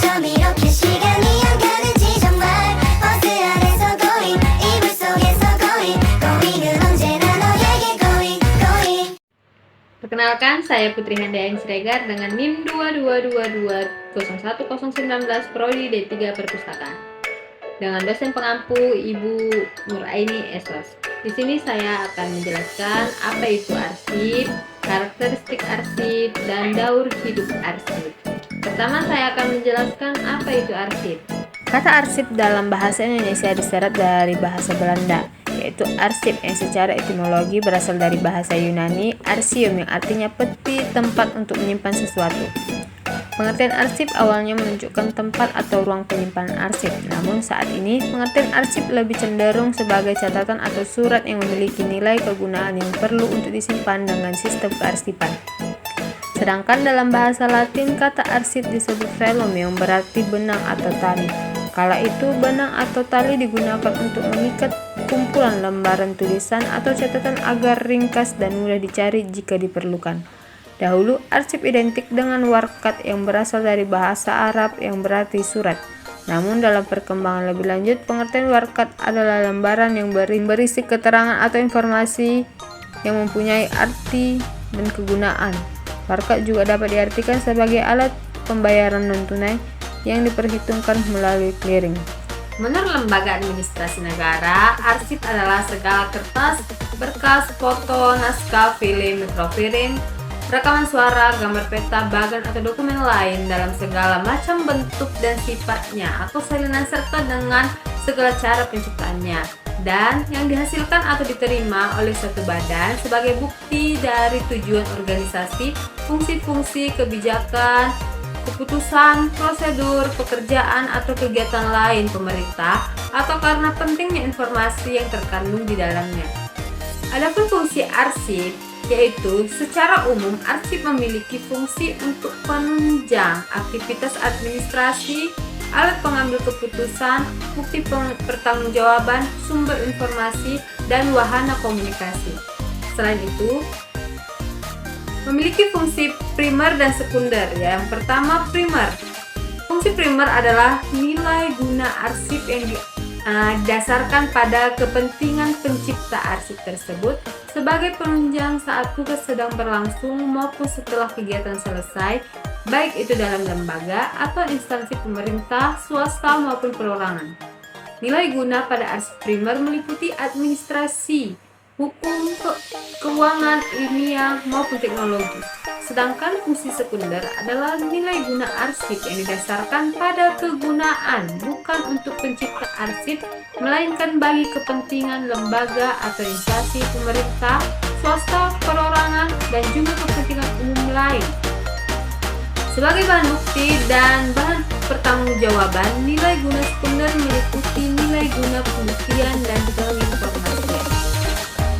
좀 이렇게 시간이 안 가는지 정말 버스 안에서 going 이불 속에서 going은 언제나 너에게 going. Perkenalkan, saya Putri Handayani Siregar dengan NIM 222201019 Prodi D3 Perpustakaan dengan dosen pengampu Ibu Nuraini Esos. Di sini saya akan menjelaskan apa itu arsip, karakteristik arsip, dan daur hidup arsip. Pertama, saya akan menjelaskan apa itu arsip. Kata arsip dalam bahasa Indonesia diseret dari bahasa Belanda, yaitu arsip yang secara etimologi berasal dari bahasa Yunani arsium yang artinya peti, tempat untuk menyimpan sesuatu. Pengertian arsip awalnya menunjukkan tempat atau ruang penyimpanan arsip, namun saat ini pengertian arsip lebih cenderung sebagai catatan atau surat yang memiliki nilai kegunaan yang perlu untuk disimpan dengan sistem kearsipan. Sedangkan dalam bahasa Latin kata arsip disebut velum yang berarti benang atau tali. Kala itu benang atau tali digunakan untuk mengikat kumpulan lembaran tulisan atau catatan agar ringkas dan mudah dicari jika diperlukan. Dahulu arsip identik dengan warkat yang berasal dari bahasa Arab yang berarti surat. Namun dalam perkembangan lebih lanjut, pengertian warkat adalah lembaran yang berisi keterangan atau informasi yang mempunyai arti dan kegunaan. Warkat juga dapat diartikan sebagai alat pembayaran non-tunai yang diperhitungkan melalui clearing. Menurut Lembaga Administrasi Negara, arsip adalah segala kertas, berkas, foto, naskah, film, mikrofilm, rekaman suara, gambar peta, bagan atau dokumen lain dalam segala macam bentuk dan sifatnya atau salinan serta dengan segala cara penciptaannya dan yang dihasilkan atau diterima oleh suatu badan sebagai bukti dari tujuan organisasi, fungsi-fungsi, kebijakan, keputusan, prosedur, pekerjaan atau kegiatan lain pemerintah atau karena pentingnya informasi yang terkandung di dalamnya. Adapun fungsi arsip yaitu secara umum arsip memiliki fungsi untuk penunjang aktivitas administrasi, alat pengambil keputusan, bukti pertanggungjawaban, sumber informasi, dan wahana komunikasi. Selain itu, memiliki fungsi primer dan sekunder. Yang pertama, primer. Fungsi primer adalah nilai guna arsip yang didasarkan pada kepentingan pencipta arsip tersebut sebagai penunjang saat tugas sedang berlangsung maupun setelah kegiatan selesai, baik itu dalam lembaga atau instansi pemerintah, swasta maupun perorangan. Nilai guna pada arsip primer meliputi administrasi, hukum, keuangan, ilmiah maupun teknologi. Sedangkan fungsi sekunder adalah nilai guna arsip yang didasarkan pada kegunaan bukan untuk pencipta arsip, melainkan bagi kepentingan lembaga atau instansi pemerintah, swasta, perorangan, dan juga kepentingan umum lain. Sebagai bahan bukti dan bahan pertanggungjawaban, nilai guna sekunder meliputi nilai guna pembuktian dan penginformasian.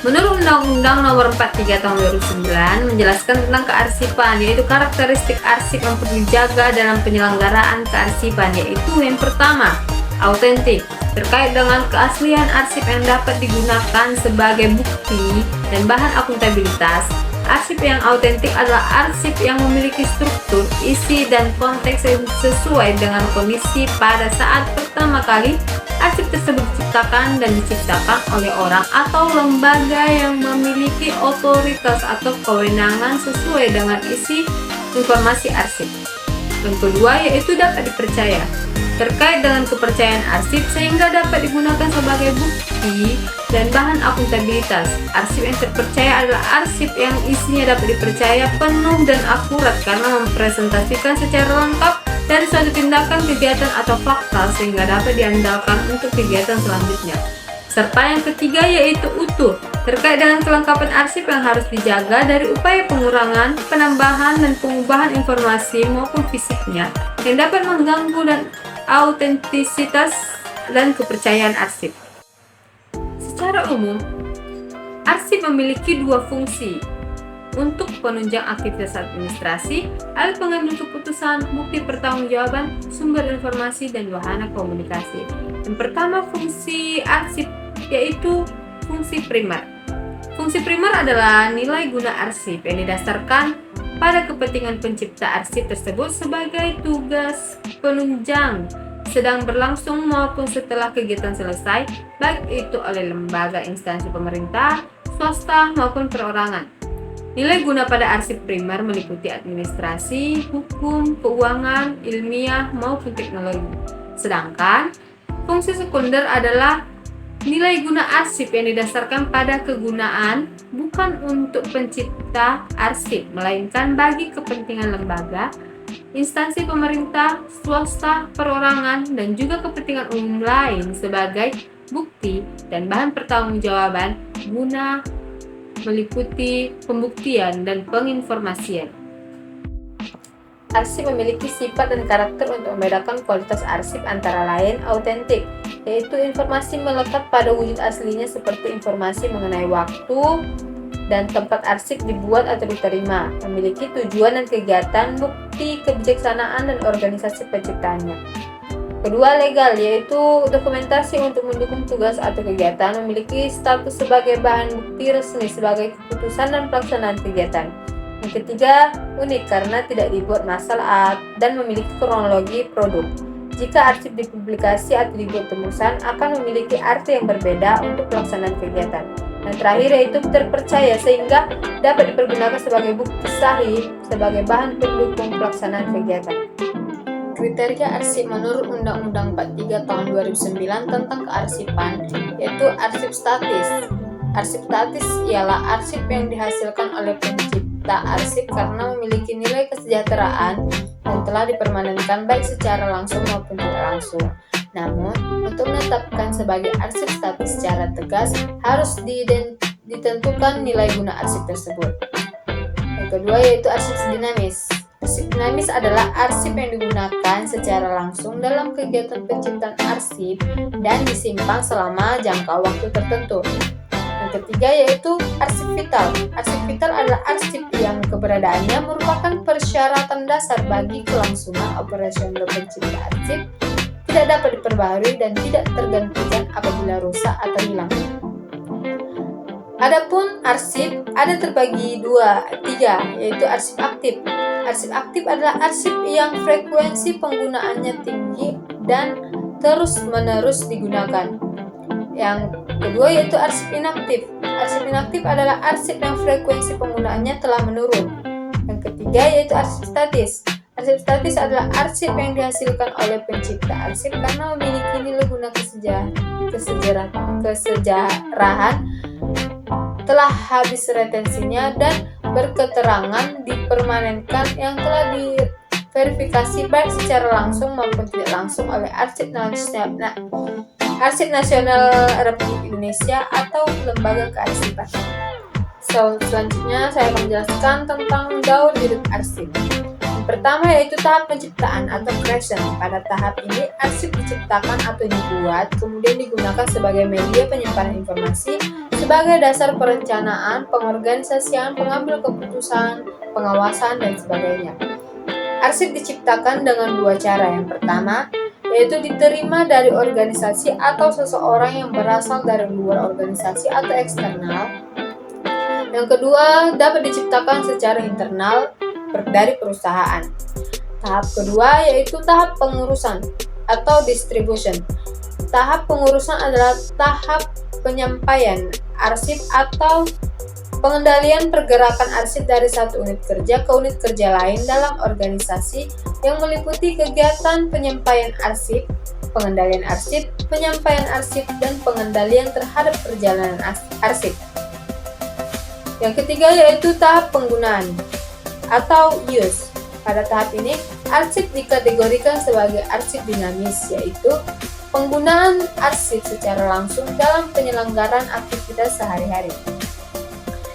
Menurut Undang-Undang Nomor 43 Tahun 2009 menjelaskan tentang kearsipan, yaitu karakteristik arsip yang perlu dijaga dalam penyelenggaraan kearsipan, yaitu yang pertama, autentik, terkait dengan keaslian arsip yang dapat digunakan sebagai bukti dan bahan akuntabilitas. Arsip yang autentik adalah arsip yang memiliki struktur, isi, dan konteks yang sesuai dengan kondisi pada saat pertama kali arsip tersebut diciptakan dan diciptakan oleh orang atau lembaga yang memiliki otoritas atau kewenangan sesuai dengan isi informasi arsip. Yang kedua yaitu dapat dipercaya, terkait dengan kepercayaan arsip sehingga dapat digunakan sebagai bukti dan bahan akuntabilitas. Arsip yang terpercaya adalah arsip yang isinya dapat dipercaya, penuh dan akurat karena mempresentasikan secara lengkap dari suatu tindakan, kegiatan atau fakta sehingga dapat diandalkan untuk kegiatan selanjutnya. Serta yang ketiga yaitu utuh, terkait dengan kelengkapan arsip yang harus dijaga dari upaya pengurangan, penambahan, dan pengubahan informasi maupun fisiknya yang dapat mengganggu dan autentisitas dan kepercayaan arsip. Secara umum, arsip memiliki dua fungsi. Untuk penunjang aktivitas administrasi, alat pengambil keputusan, bukti pertanggungjawaban, sumber informasi, dan wahana komunikasi. Yang pertama fungsi arsip yaitu fungsi primer. Fungsi primer adalah nilai guna arsip yang didasarkan pada kepentingan pencipta arsip tersebut sebagai tugas penunjang sedang berlangsung maupun setelah kegiatan selesai, baik itu oleh lembaga instansi pemerintah, swasta maupun perorangan. Nilai guna pada arsip primer meliputi administrasi, hukum, keuangan, ilmiah maupun teknologi. Sedangkan fungsi sekunder adalah nilai guna arsip yang didasarkan pada kegunaan bukan untuk pencipta arsip, melainkan bagi kepentingan lembaga, instansi pemerintah, swasta, perorangan, dan juga kepentingan umum lain sebagai bukti dan bahan pertanggungjawaban guna meliputi pembuktian dan penginformasian. Arsip memiliki sifat dan karakter untuk membedakan kualitas arsip antara lain autentik, yaitu informasi melekat pada wujud aslinya seperti informasi mengenai waktu dan tempat arsip dibuat atau diterima, memiliki tujuan dan kegiatan, bukti kebijaksanaan dan organisasi penciptaannya. Kedua, legal, yaitu dokumentasi untuk mendukung tugas atau kegiatan, memiliki status sebagai bahan bukti resmi sebagai keputusan dan pelaksanaan kegiatan. Yang ketiga, unik karena tidak dibuat massal dan memiliki kronologi produk. Jika arsip dipublikasi atau dibuat tembusan, akan memiliki arti yang berbeda untuk pelaksanaan kegiatan. Dan terakhir yaitu terpercaya sehingga dapat dipergunakan sebagai bukti sahih sebagai bahan pendukung pelaksanaan kegiatan. Kriteria arsip menurut Undang-Undang 43 Tahun 2009 tentang kearsipan yaitu arsip statis. Arsip statis ialah arsip yang dihasilkan oleh pencipta arsip karena memiliki nilai kesejahteraan dan telah dipermanenkan baik secara langsung maupun tidak langsung. Namun, untuk menetapkan sebagai arsip statis secara tegas harus ditentukan nilai guna arsip tersebut. Yang kedua yaitu arsip dinamis. Arsip dinamis adalah arsip yang digunakan secara langsung dalam kegiatan penciptaan arsip dan disimpan selama jangka waktu tertentu. Yang ketiga yaitu arsip vital. Arsip vital adalah arsip yang keberadaannya merupakan persyaratan dasar bagi kelangsungan operasional pencipta arsip, tidak dapat diperbaharui dan tidak tergantikan apabila rusak atau hilang. Adapun arsip ada terbagi tiga, yaitu arsip aktif. Arsip aktif adalah arsip yang frekuensi penggunaannya tinggi dan terus-menerus digunakan. Yang kedua yaitu arsip inaktif. Arsip inaktif adalah arsip yang frekuensi penggunaannya telah menurun. Yang ketiga yaitu arsip statis. Arsip statis adalah arsip yang dihasilkan oleh pencipta arsip karena memiliki nilai guna kesejarahan, telah habis retensinya dan berketerangan dipermanenkan yang telah diverifikasi baik secara langsung maupun tidak langsung oleh Arsip Nasional Republik Indonesia atau Lembaga Kearsipan. Selanjutnya saya akan menjelaskan tentang gaun hidup arsip. Pertama yaitu tahap penciptaan atau creation. Pada tahap ini arsip diciptakan atau dibuat, kemudian digunakan sebagai media penyimpanan informasi, sebagai dasar perencanaan, pengorganisasian, pengambil keputusan, pengawasan, dan sebagainya. Arsip diciptakan dengan dua cara. Yang pertama yaitu diterima dari organisasi atau seseorang yang berasal dari luar organisasi atau eksternal. Yang kedua dapat diciptakan secara internal dari perusahaan. Tahap kedua yaitu tahap pengurusan atau distribution. Tahap pengurusan adalah tahap penyampaian arsip atau pengendalian pergerakan arsip dari satu unit kerja ke unit kerja lain dalam organisasi yang meliputi kegiatan penyampaian arsip, pengendalian arsip, penyampaian arsip, dan pengendalian terhadap perjalanan arsip. Yang ketiga yaitu tahap penggunaan atau use. Pada tahap ini, arsip dikategorikan sebagai arsip dinamis, yaitu penggunaan arsip secara langsung dalam penyelenggaraan aktivitas sehari-hari.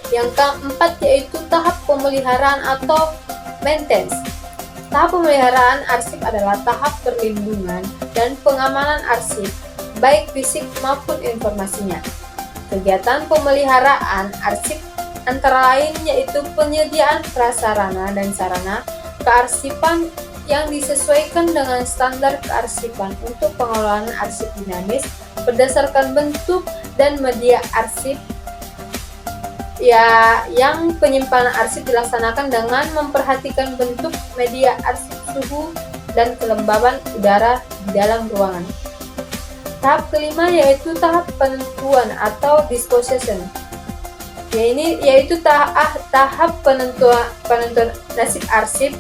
Yang keempat yaitu tahap pemeliharaan atau maintenance. Tahap pemeliharaan arsip adalah tahap perlindungan dan pengamanan arsip, baik fisik maupun informasinya. Kegiatan pemeliharaan arsip antara lain yaitu penyediaan prasarana dan sarana kearsipan yang disesuaikan dengan standar kearsipan untuk pengelolaan arsip dinamis berdasarkan bentuk dan media arsip yang penyimpanan arsip dilaksanakan dengan memperhatikan bentuk media arsip, suhu, dan kelembaban udara di dalam ruangan. Tahap kelima yaitu tahap penentuan atau disposition. Yaitu tahap penentuan nasib arsip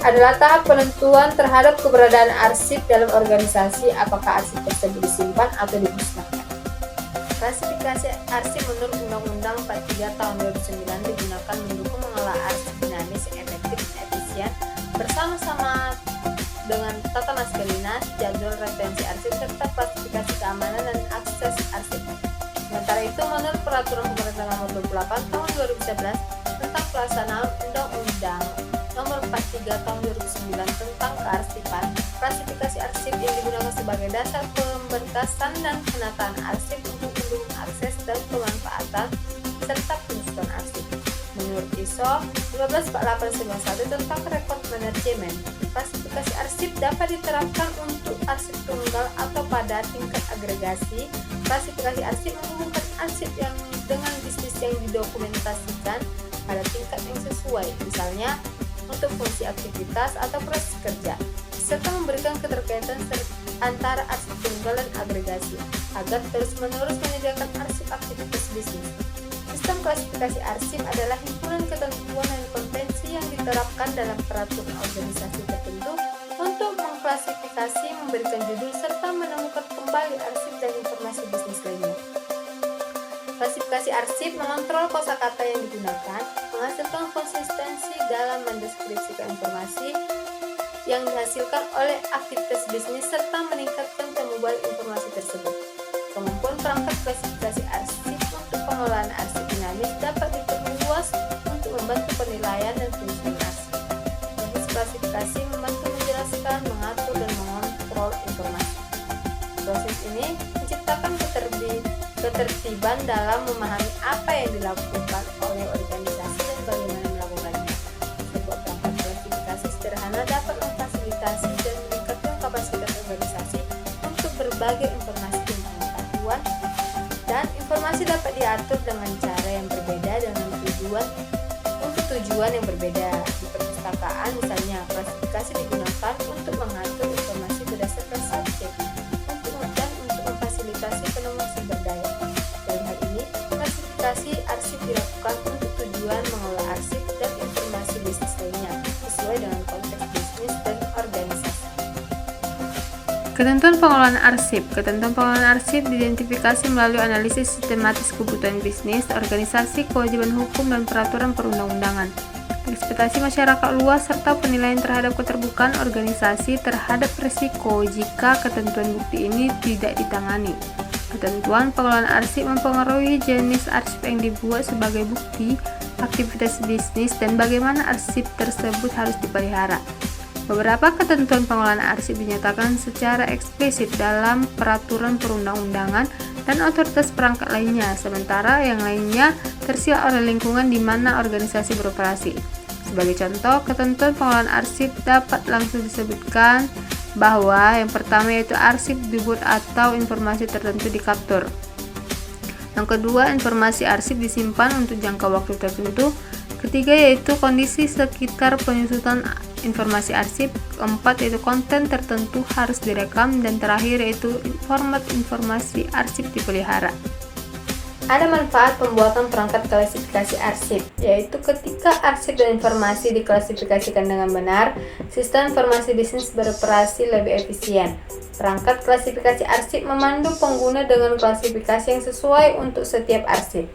adalah tahap penentuan terhadap keberadaan arsip dalam organisasi, apakah arsip tersebut disimpan atau dimusnahkan. Klasifikasi arsip menurut Undang-Undang 43 Tahun 2009 digunakan mendukung mengelola arsip dinamis yang efektif dan efisien bersama-sama dengan tata naskah dinas, jadwal retensi arsip, serta klasifikasi keamanan dan akses arsip. Sementara itu, menurut Peraturan Pemerintah Nomor 28 Tahun 2011 tentang pelaksanaan Undang-Undang Nomor 43 Tahun 2009 tentang kearsipan, klasifikasi arsip yang digunakan sebagai dasar pemberkasan dan penataan arsip untuk mendukung akses dan pemanfaatan serta penyusunan arsip. Menurut ISO 154891 tentang rekod manajemen, klasifikasi arsip dapat diterapkan untuk arsip tunggal atau pada tingkat agregasi. Klasifikasi arsip menghubungkan arsip yang dengan bisnis yang didokumentasikan pada tingkat yang sesuai, misalnya untuk fungsi aktivitas atau proses kerja, serta memberikan keterkaitan antara arsip tunggal dan agregasi agar terus-menerus menyediakan arsip aktivitas bisnis. Sistem klasifikasi arsip adalah himpunan ketentuan dan konvensi yang diterapkan dalam peraturan organisasi tertentu untuk mengklasifikasi, memberikan judul, serta menemukan kembali arsip dan informasi bisnis lainnya. Klasifikasi arsip mengontrol kosakata yang digunakan, menghasilkan konsistensi dalam mendeskripsikan informasi yang dihasilkan oleh aktivitas bisnis, serta meningkatkan pemubal informasi tersebut. Kemampuan perangkat klasifikasi arsip untuk pengelolaan arsip dinamis dapat diperluas untuk membantu penilaian dan penyusunan arsip. Proses klasifikasi membantu menjelaskan, mengatur, dan mengontrol informasi. Proses ini menciptakan ketertiban dalam memahami apa yang dilakukan oleh organisasi dan bagaimana melakukannya. Sebuah perangkat klasifikasi sederhana dapat memfasilitasi dan meningkatkan kapasitas organisasi untuk berbagai informasi dan pengetahuan, dan informasi dapat diatur dengan cara yang berbeda dengan tujuan yang berbeda. Di perpustakaan misalnya, klasifikasi digunakan untuk mengatur informasi berdasarkan subjek dan untuk memfasilitasi penemu sumber daya. Dalam hal ini, klasifikasi arsip dilakukan untuk tujuan mengelola arsip dan informasi bisnis lainnya sesuai dengan konteks bisnis dan organisasi. Ketentuan pengelolaan arsip. Ketentuan pengelolaan arsip diidentifikasi melalui analisis sistematis kebutuhan bisnis, organisasi, kewajiban hukum, dan peraturan perundang-undangan, ekspektasi masyarakat luas, serta penilaian terhadap keterbukaan organisasi terhadap risiko jika ketentuan bukti ini tidak ditangani. Ketentuan pengelolaan arsip mempengaruhi jenis arsip yang dibuat sebagai bukti, aktivitas bisnis, dan bagaimana arsip tersebut harus dipelihara. Beberapa ketentuan pengelolaan arsip dinyatakan secara eksplisit dalam peraturan perundang-undangan dan otoritas perangkat lainnya, sementara yang lainnya tersirat oleh lingkungan di mana organisasi beroperasi. Sebagai contoh, ketentuan pengelolaan arsip dapat langsung disebutkan bahwa yang pertama yaitu arsip dibuat atau informasi tertentu dikaptur. Yang kedua, informasi arsip disimpan untuk jangka waktu tertentu. Ketiga yaitu kondisi sekitar penyusunan informasi arsip. Keempat yaitu konten tertentu harus direkam, dan terakhir yaitu format informasi arsip dipelihara. Ada manfaat pembuatan perangkat klasifikasi arsip, yaitu ketika arsip dan informasi diklasifikasikan dengan benar, sistem informasi bisnis beroperasi lebih efisien. Perangkat klasifikasi arsip memandu pengguna dengan klasifikasi yang sesuai untuk setiap arsip.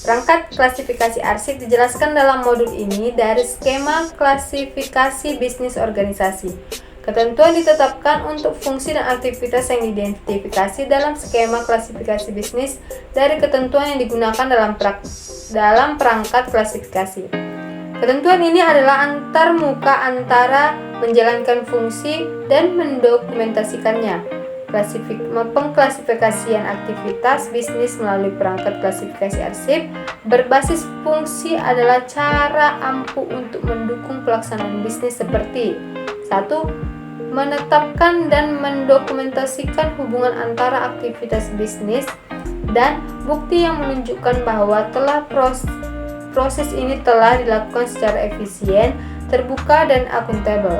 Perangkat klasifikasi arsip dijelaskan dalam modul ini dari skema klasifikasi bisnis organisasi. Ketentuan ditetapkan untuk fungsi dan aktivitas yang diidentifikasi dalam skema klasifikasi bisnis dari ketentuan yang digunakan dalam perangkat klasifikasi. Ketentuan ini adalah antarmuka antara menjalankan fungsi dan mendokumentasikannya. Pengklasifikasian aktivitas bisnis melalui perangkat klasifikasi arsip berbasis fungsi adalah cara ampuh untuk mendukung pelaksanaan bisnis seperti 1. Menetapkan dan mendokumentasikan hubungan antara aktivitas bisnis dan bukti yang menunjukkan bahwa proses ini telah dilakukan secara efisien, terbuka, dan akuntabel.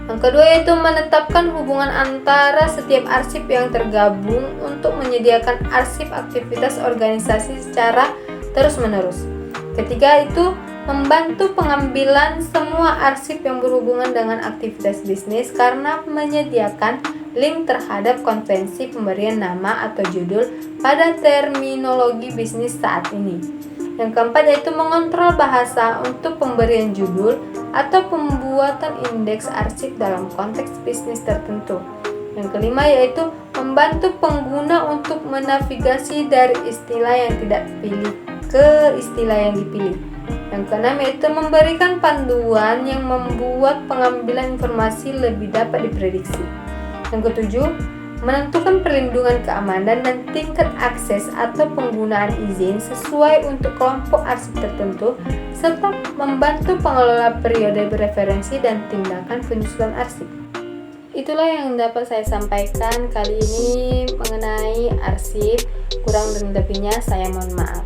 Yang kedua yaitu menetapkan hubungan antara setiap arsip yang tergabung untuk menyediakan arsip aktivitas organisasi secara terus-menerus. Ketiga itu membantu pengambilan semua arsip yang berhubungan dengan aktivitas bisnis karena menyediakan link terhadap konvensi pemberian nama atau judul pada terminologi bisnis saat ini. Yang keempat yaitu mengontrol bahasa untuk pemberian judul atau pembuatan indeks arsip dalam konteks bisnis tertentu. Yang kelima yaitu membantu pengguna untuk menavigasi dari istilah yang tidak dipilih ke istilah yang dipilih. Yang keenam yaitu memberikan panduan yang membuat pengambilan informasi lebih dapat diprediksi. Yang ketujuh, menentukan perlindungan keamanan dan tingkat akses atau penggunaan izin sesuai untuk kelompok arsip tertentu, serta membantu pengelola periode referensi dan tindakan penyusulan arsip. Itulah yang dapat saya sampaikan kali ini mengenai arsip. Kurang dan lebihnya saya mohon maaf.